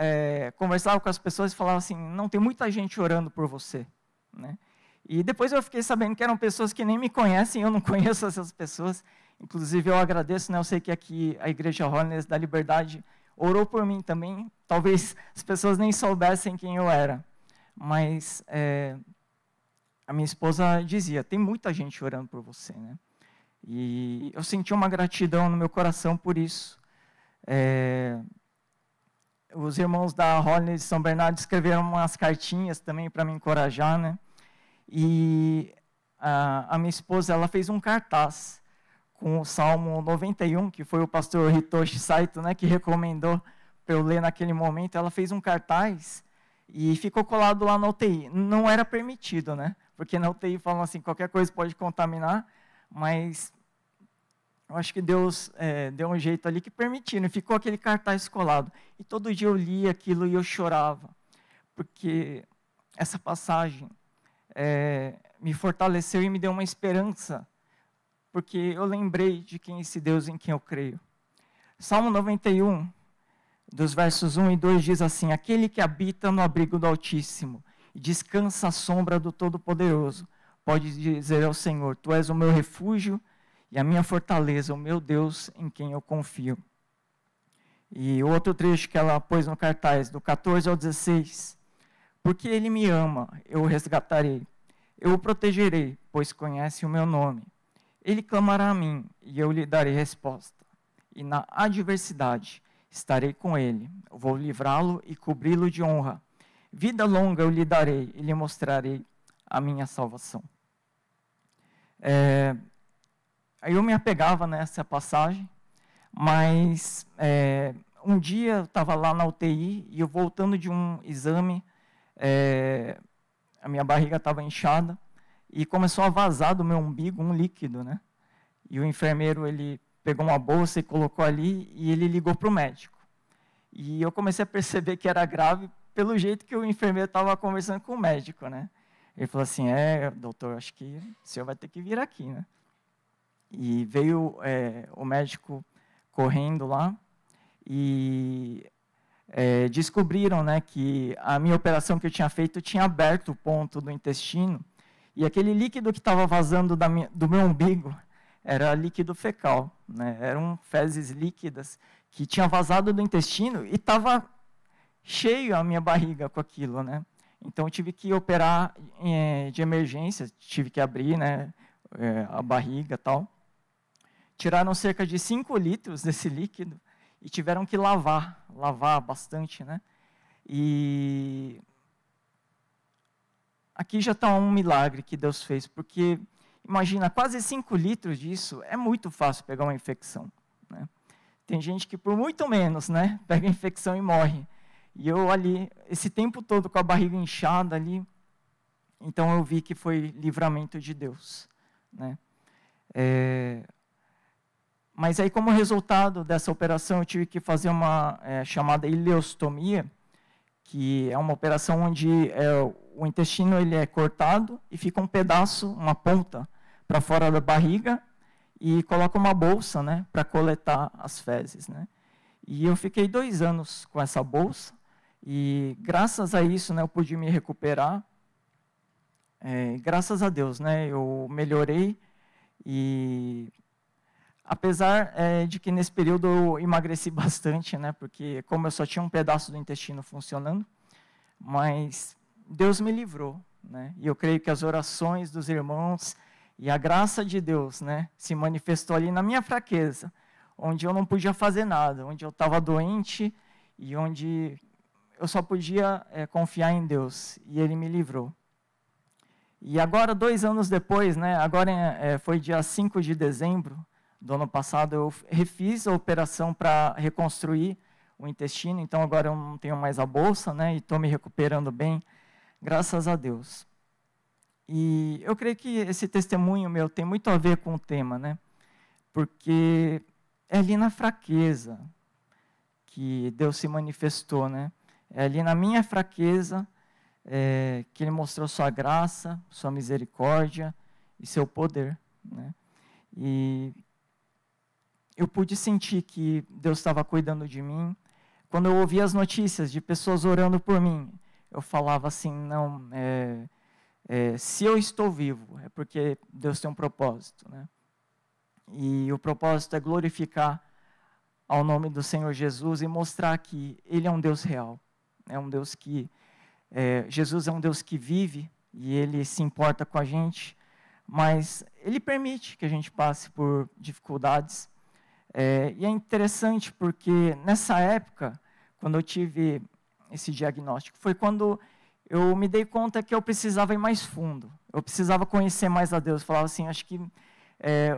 conversava com as pessoas e falava assim, não, tem muita gente orando por você, né? E depois eu fiquei sabendo que eram pessoas que nem me conhecem, eu não conheço essas pessoas. Inclusive, eu agradeço, né? Eu sei que aqui a Igreja Holiness da Liberdade orou por mim também. Talvez as pessoas nem soubessem quem eu era. Mas a minha esposa dizia, tem muita gente orando por você, né? E eu senti uma gratidão no meu coração por isso. Os irmãos da Holiness de São Bernardo escreveram umas cartinhas também para me encorajar, né? E a minha esposa, ela fez um cartaz com o Salmo 91, que foi o pastor Hitoshi Saito, né, que recomendou para eu ler naquele momento. Ela fez um cartaz e ficou colado lá na UTI. Não era permitido, né? Porque na UTI falam assim, qualquer coisa pode contaminar, mas eu acho que Deus deu um jeito ali que permitiu, e ficou aquele cartaz colado. E todo dia eu lia aquilo e eu chorava, porque essa passagem me fortaleceu e me deu uma esperança, porque eu lembrei de quem é esse Deus em quem eu creio. Salmo 91, dos versos 1 e 2 diz assim, aquele que habita no abrigo do Altíssimo e descansa à sombra do Todo-Poderoso, pode dizer ao Senhor, tu és o meu refúgio e a minha fortaleza, o meu Deus em quem eu confio. E o outro trecho que ela pôs no cartaz, do 14 ao 16, porque ele me ama, eu o resgatarei, eu o protegerei, pois conhece o meu nome. Ele clamará a mim, e eu lhe darei resposta. E na adversidade estarei com ele, eu vou livrá-lo e cobri-lo de honra. Vida longa eu lhe darei, e lhe mostrarei a minha salvação. Aí eu me apegava nessa passagem, mas um dia eu estava lá na UTI, e eu voltando de um exame, a minha barriga estava inchada, e começou a vazar do meu umbigo um líquido, né? E o enfermeiro, ele pegou uma bolsa e colocou ali, e ele ligou para o médico. E eu comecei a perceber que era grave pelo jeito que o enfermeiro estava conversando com o médico, né? Ele falou assim, doutor, acho que o senhor vai ter que vir aqui, né? E veio o médico correndo lá, e descobriram, né, que a minha operação que eu tinha feito tinha aberto o ponto do intestino, e aquele líquido que estava vazando do meu umbigo era líquido fecal, né? Eram fezes líquidas que tinha vazado do intestino e estava cheio a minha barriga com aquilo, né? Então eu tive que operar de emergência, tive que abrir, né, a barriga e tal. Tiraram cerca de 5 litros desse líquido e tiveram que lavar bastante, né? E aqui já está um milagre que Deus fez, porque, imagina, quase 5 litros disso, é muito fácil pegar uma infecção, né? Tem gente que por muito menos, né, pega a infecção e morre. E eu ali, esse tempo todo com a barriga inchada ali, então eu vi que foi livramento de Deus, né? Mas aí, como resultado dessa operação, eu tive que fazer uma chamada ileostomia, que é uma operação onde o intestino ele é cortado e fica um pedaço, uma ponta, para fora da barriga e coloca uma bolsa, né, para coletar as fezes, né? E eu fiquei 2 anos com essa bolsa e, graças a isso, né, eu pude me recuperar. Graças a Deus, né, eu melhorei e, apesar de que nesse período eu emagreci bastante, né, porque como eu só tinha um pedaço do intestino funcionando, mas Deus me livrou, né, e eu creio que as orações dos irmãos e a graça de Deus, né, se manifestou ali na minha fraqueza, onde eu não podia fazer nada, onde eu estava doente e onde eu só podia confiar em Deus, e Ele me livrou. E agora, 2 anos depois, né, agora foi dia 5 de dezembro do ano passado, eu refiz a operação para reconstruir o intestino, então agora eu não tenho mais a bolsa, né, e estou me recuperando bem, graças a Deus. E eu creio que esse testemunho meu tem muito a ver com o tema, né, porque é ali na fraqueza que Deus se manifestou, né, é ali na minha fraqueza que Ele mostrou sua graça, sua misericórdia e seu poder, né. E eu pude sentir que Deus estava cuidando de mim. Quando eu ouvia as notícias de pessoas orando por mim, eu falava assim, não, se eu estou vivo, é porque Deus tem um propósito, né? E o propósito é glorificar ao nome do Senhor Jesus e mostrar que Ele é um Deus real. É um Deus que... Jesus é um Deus que vive e Ele se importa com a gente, mas Ele permite que a gente passe por dificuldades. E é interessante porque nessa época, quando eu tive esse diagnóstico, foi quando eu me dei conta que eu precisava ir mais fundo. Eu precisava conhecer mais a Deus. Eu falava assim, acho que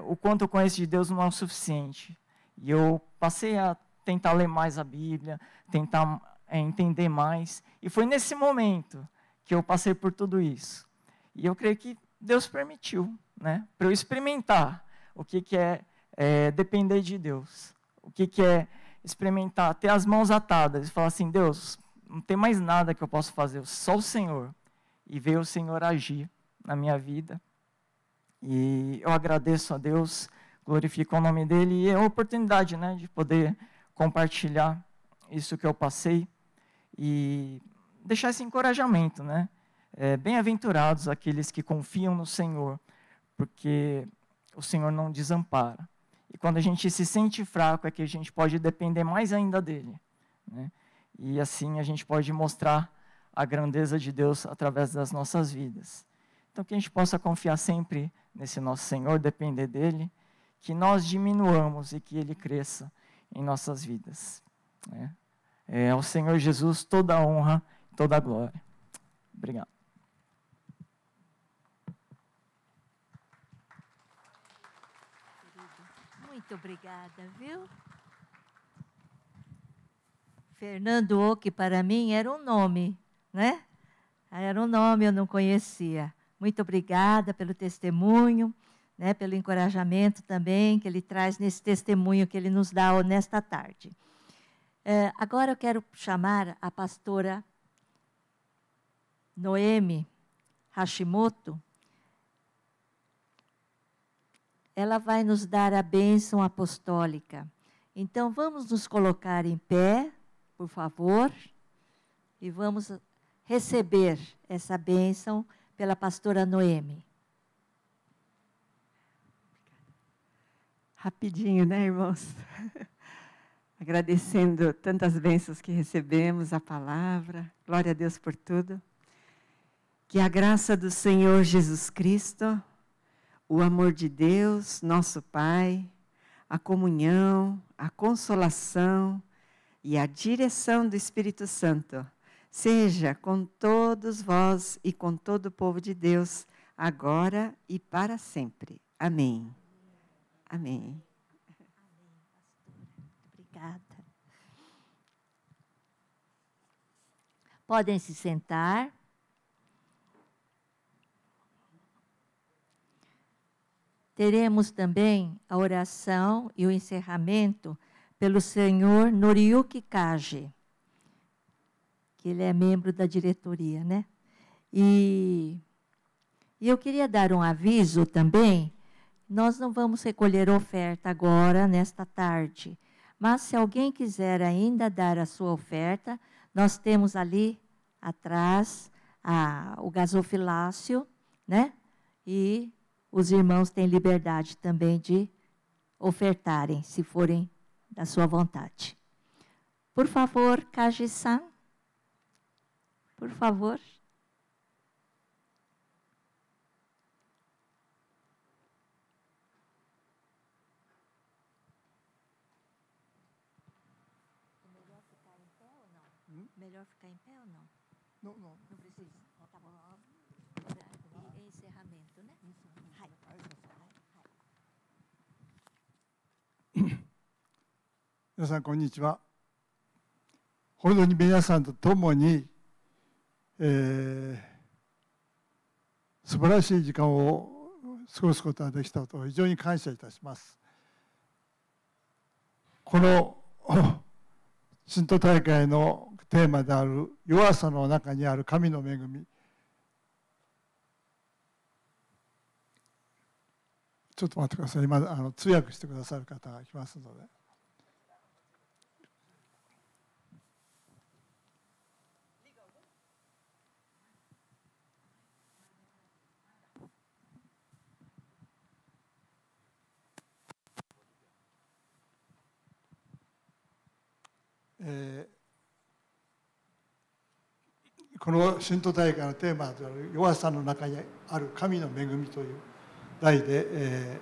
o quanto eu conheço de Deus não é o suficiente. E eu passei a tentar ler mais a Bíblia, tentar entender mais. E foi nesse momento que eu passei por tudo isso. E eu creio que Deus permitiu, né, para eu experimentar o que é depender de Deus. O que é experimentar, ter as mãos atadas e falar assim, Deus, não tem mais nada que eu possa fazer, só o Senhor. E ver o Senhor agir na minha vida. E eu agradeço a Deus, glorifico o nome dEle, e é a oportunidade, né, de poder compartilhar isso que eu passei e deixar esse encorajamento, né? Bem-aventurados aqueles que confiam no Senhor, porque o Senhor não desampara. E quando a gente se sente fraco, é que a gente pode depender mais ainda dEle, né? E assim a gente pode mostrar a grandeza de Deus através das nossas vidas. Então, que a gente possa confiar sempre nesse nosso Senhor, depender dEle, que nós diminuamos e que Ele cresça em nossas vidas, né? Ao Senhor Jesus toda a honra, toda a glória. Obrigado. Muito obrigada, viu? Fernando Oki, para mim, era um nome, né? Era um nome, eu não conhecia. Muito obrigada pelo testemunho, né, pelo encorajamento também que ele traz nesse testemunho que ele nos dá nesta tarde. Agora eu quero chamar a pastora Noemi Hashimoto. Ela vai nos dar a bênção apostólica. Então, vamos nos colocar em pé, por favor, e vamos receber essa bênção pela pastora Noemi. Rapidinho, né, irmãos? Agradecendo tantas bênçãos que recebemos, a palavra. Glória a Deus por tudo. Que a graça do Senhor Jesus Cristo, o amor de Deus, nosso Pai, a comunhão, a consolação e a direção do Espírito Santo seja com todos vós e com todo o povo de Deus, agora e para sempre. Amém. Amém. Obrigada. Podem se sentar. Teremos também a oração e o encerramento pelo senhor Noriyuki Kaji, que ele é membro da diretoria, né? E eu queria dar um aviso também. Nós não vamos recolher oferta agora, nesta tarde. Mas se alguém quiser ainda dar a sua oferta, nós temos ali atrás o gasofilácio, né? E os irmãos têm liberdade também de ofertarem, se forem da sua vontade. Por favor, Kaji-san. Por favor. Melhor ficar em pé ou não? Não, não. Não precisa. Tá bom. E encerramento, né? Hai. 皆さんこんにちは。本当に皆さんと共に、素晴らしい時間を過ごすことができたことを非常に感謝いたします。この信徒大会のテーマである弱さの中にある神の恵み、ちょっと待ってください。今通訳してくださる方が来ますので。この信徒大会のテーマである弱さの中にある神の恵みという題で、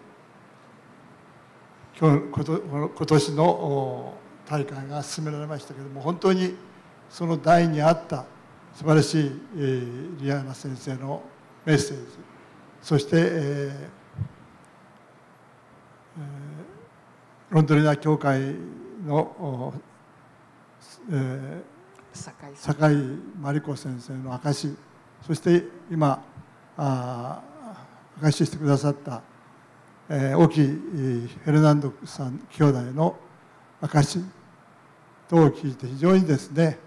今年の大会が進められましたけれども、本当にその題に合った素晴らしいリアーナ先生のメッセージ、そして、ロンドリナ教会の酒井真理子先生の証し、そして今証ししてくださった大木フェルナンドさん兄弟の証し等を聞いて非常にですね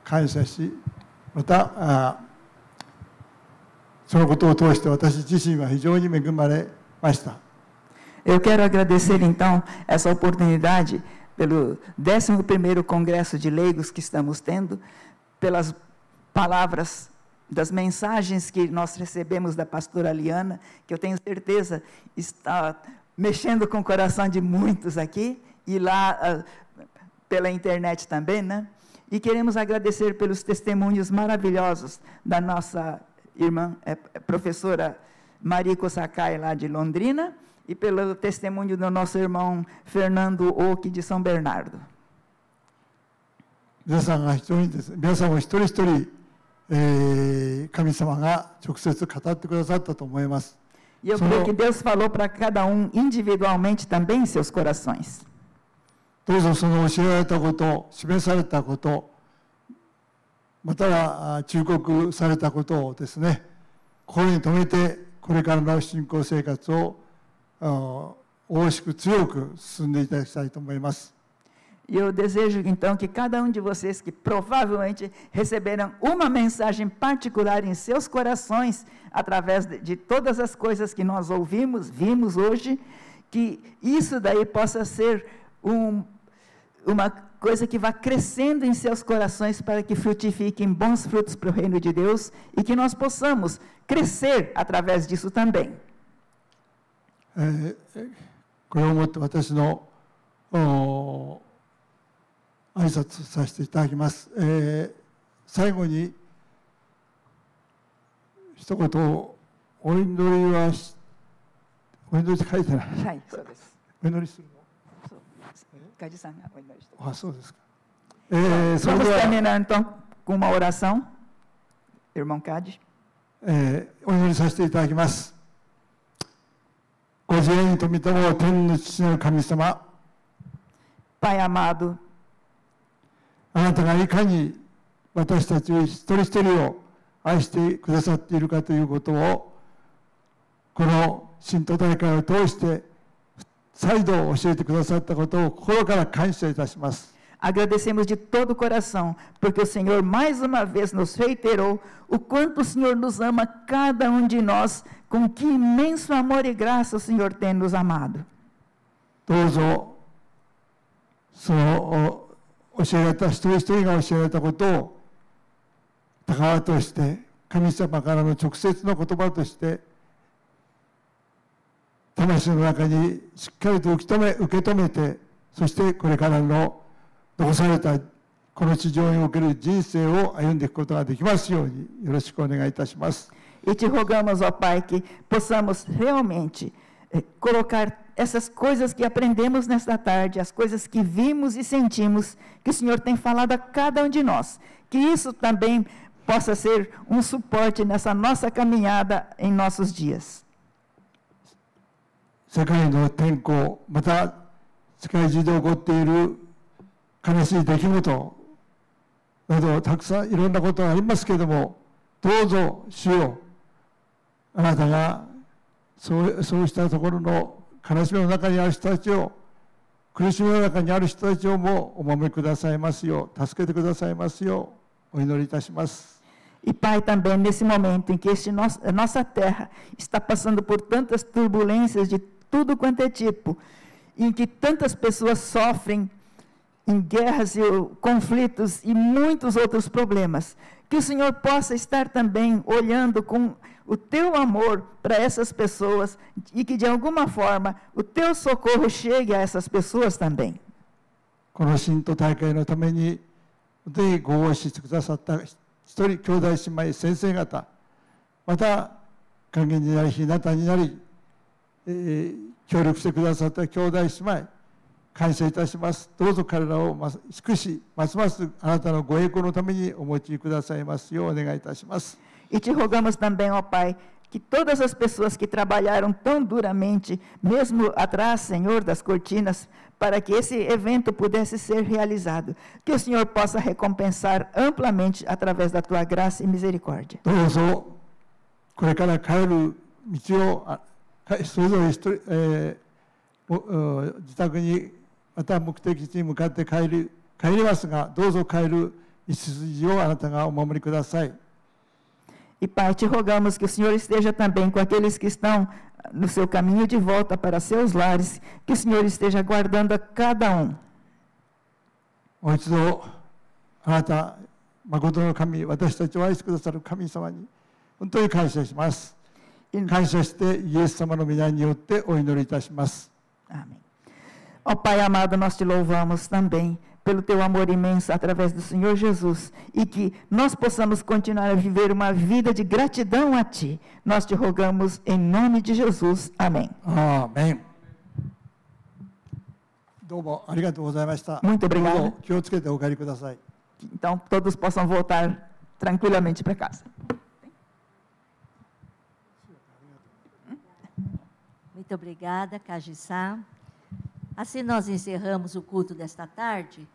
感謝し、またそのことを通して私自身は非常に恵まれました。Eu quero agradecer então essa oportunidade pelo 11º Congresso de Leigos que estamos tendo, pelas palavras, das mensagens que nós recebemos da pastora Liana, que eu tenho certeza está mexendo com o coração de muitos aqui, e lá pela internet também, né? E queremos agradecer pelos testemunhos maravilhosos da nossa irmã, professora Mariko Sakai, lá de Londrina, e pelo testemunho do nosso irmão Fernando Oki, de São Bernardo. 皆さんが非常にですね、皆さんも一人一人、神様が直接語ってくださったと思います。E eu creio que Deus falou para cada individualmente também em seus corações. どうぞその教えられたこと、示されたこと、または忠告されたことをですね、心に留めてこれからの信仰生活を大しく強く進んでいただきたいと思います。E eu desejo então que cada de vocês que provavelmente receberam uma mensagem particular em seus corações através de todas as coisas que nós vimos hoje, que isso daí possa ser uma coisa que vá crescendo em seus corações para que frutifiquem bons frutos para o reino de Deus e que nós possamos crescer através disso também. これをもって私の挨拶させていただきます。最後に一言お祈りはお祈りって書いてない。はい、そうです。お祈りするの。Cadeさんがお祈りして。あ、そうですか。Vamos terminar então com uma oração, irmão Cade. お祈りさせていただきます。ご自愛に富みたも天の父なる神様、 Pai amado, あなたがいかに私たち一人一人を愛してくださっているかということをこの信徒大会を通して再度教えてくださったことを心から感謝いたします。 agradecemos de todo o coração, porque o Senhor mais uma vez nos reiterou o quanto o Senhor nos ama, cada de nós, com que imenso amor e graça o Senhor tem nos amado. どうぞその教えられた一人一人が教えられたことを宝として神様からの直接の言葉として魂の中にしっかりと受け止めて、そしてこれからの残されたこの地上における人生を歩んでいくことができますようによろしくお願いいたします。 E te rogamos, ó Pai, que possamos realmente colocar essas coisas que aprendemos nesta tarde, as coisas que vimos e sentimos, que o Senhor tem falado a cada de nós, que isso também possa ser suporte nessa nossa caminhada em nossos dias. 世界の天候、また世界中で起こっている悲しい出来事などたくさんいろんなことがありますけれども、どうぞ主よ、あなたがそうしたところの悲しみの中にある人たちを、苦しみの中にある人たちをもお守りくださいますよう、助けてくださいますようお祈りいたします。 E Pai, também nesse momento em que nossa terra está passando por tantas turbulências de tudo quanto é tipo, em que tantas pessoas sofrem em guerras e conflitos e muitos outros problemas. Que o Senhor possa estar também olhando com o teu amor para essas pessoas e que, de alguma forma, o teu socorro chegue a essas pessoas também. この信徒大会のために本当にご応募してくださった一人兄弟姉妹先生方、また還元になり日向になり、協力してくださった兄弟姉妹、感謝いたします。どうぞ彼らを祝し、ますますあなたのご栄光のためにお持ちくださいますようお願いいたします。E te rogamos também, ó Pai, que todas as pessoas que trabalharam tão duramente, mesmo atrás, Senhor, das cortinas, para que esse evento pudesse ser realizado, que o Senhor possa recompensar amplamente através da tua graça e misericórdia. どうぞこれから帰る道をそれぞれ自宅にまた目的地に向かって帰りますが、どうぞ帰る道筋をあなたがお守りください。E Pai, te rogamos que o Senhor esteja também com aqueles que estão no seu caminho de volta para seus lares, que o Senhor esteja guardando a cada um. もう一度あなた誠の神、私たちを愛してくださる神様に本当に感謝します。感謝してイエス様の皆によってお祈りいたします。 Amém. Ó Pai amado, nós te louvamos também pelo teu amor imenso através do Senhor Jesus e que nós possamos continuar a viver uma vida de gratidão a Ti. Nós te rogamos em nome de Jesus. Amém. Amém. どうもありがとうございました。 Muito obrigado. どうぞ気をつけてお帰りください。 Então, todos possam voltar tranquilamente para casa. Muito obrigada, Kaji-san. Assim nós encerramos o culto desta tarde.